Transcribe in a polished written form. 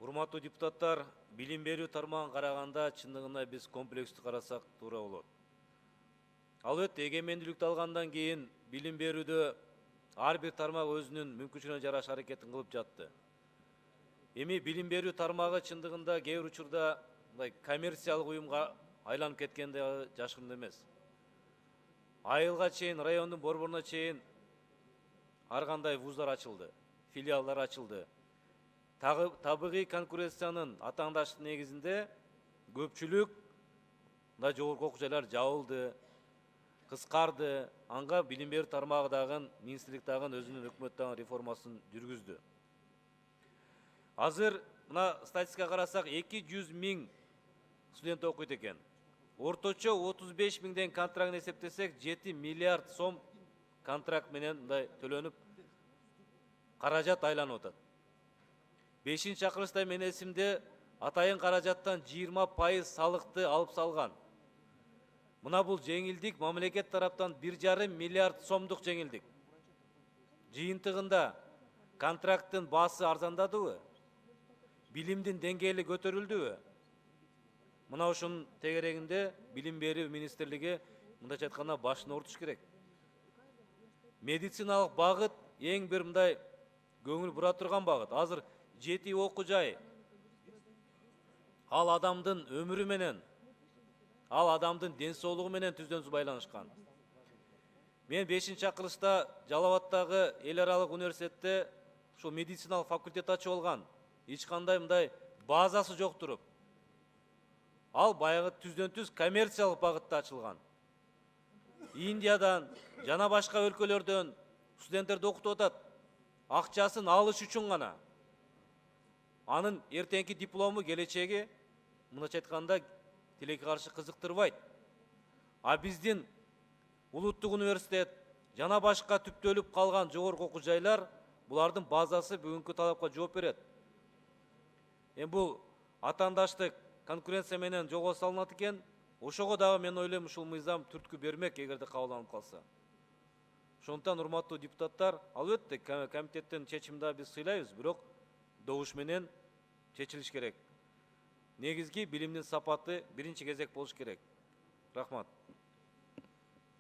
Урматтуу депутаттар, билим берүү тармагын караганда чындыгында биз комплекстүү карасак туура болот. Албетте, эгемендүүлүктү алгандан кийин билим берүүдө ар бир тармак өзүнүн мүмкүнчүлүгүнө жараша аракетин кылып жатты. Эми билим берүү тармагы чындыгында кээ бир учурда мындай коммерциялык уюмга айланып кеткен да жашыруун эмес. Айылга чейин, райондун борборуна чейин ар кандай вуздар ачылды, филиалдар ачылды. Табигый конкуренциянын атаандаштык негизинде көпчүлүк мындай жогорку окуу жайлар жабылды, кыскарды. Анга билим берүү тармагы дагы, министрлик дагы өзүнүн өкмөт дагы реформасын жүргүздү. Азыр мына статистикага карасак 200 миң студент окуйт экен. Орточо 35 миңден контрактын эсептесек 7 миллиард сом контракт менен мындай төлөнүп каражат айланып атат. 5-чакырышта мен эсимде атайын каражаттан 20% салыкты алып салган. Мына бул жеңилдик мамлекет тараптан 1,5 миллиард сомдук жеңилдик. Жыйынтыгында контракттын баасы арзандадыбы? Билимдин деңгээли көтөрүлдүбү? Мына ушунун тегерегинде билим берүү министрлиги мындайча айтканда башын ортуш керек. Медициналык багыт эң бир мындай көңүл бура турган багыт. Азыр 7 окуу жай ал адамдын өмүрү менен, ал адамдын ден соолугу менен түздөн-түз байланышкан. Мен 5-чакырышта Жалал Абадтагы эл аралык университетте ушул медициналык факультет ачып алган. Эч кандай мындай базасы жок туруп. Ал баягы түздөн-түз коммерциялык багытта ачылган. Индиядан жана башка өлкөлөрдөн студенттерди окутуп атат. Акчасын алыш үчүн гана. Анын эртеңки диплому келечеги мындайча айтканда тилекке каршы кызыктырбайт. А биздин улуттук университет жана башка түптөлүп калган жогорку окуу жайлар булардын базасы бүгүнкү талапка жооп берет. Эми бул атаандаштык конкуренция менен жолго салынат экен. Ошого дагы мен ойлойм ушул мыйзам түрткү бермек эгерде кабылданып калса. Ошондуктан урматтуу депутаттар, албетте комитеттин чечимин да биз сыйлайбыз, бирок добуш менен чечилиш керек. Негизги билимдин сапаты биринчи кезек болуш керек. Рахмат.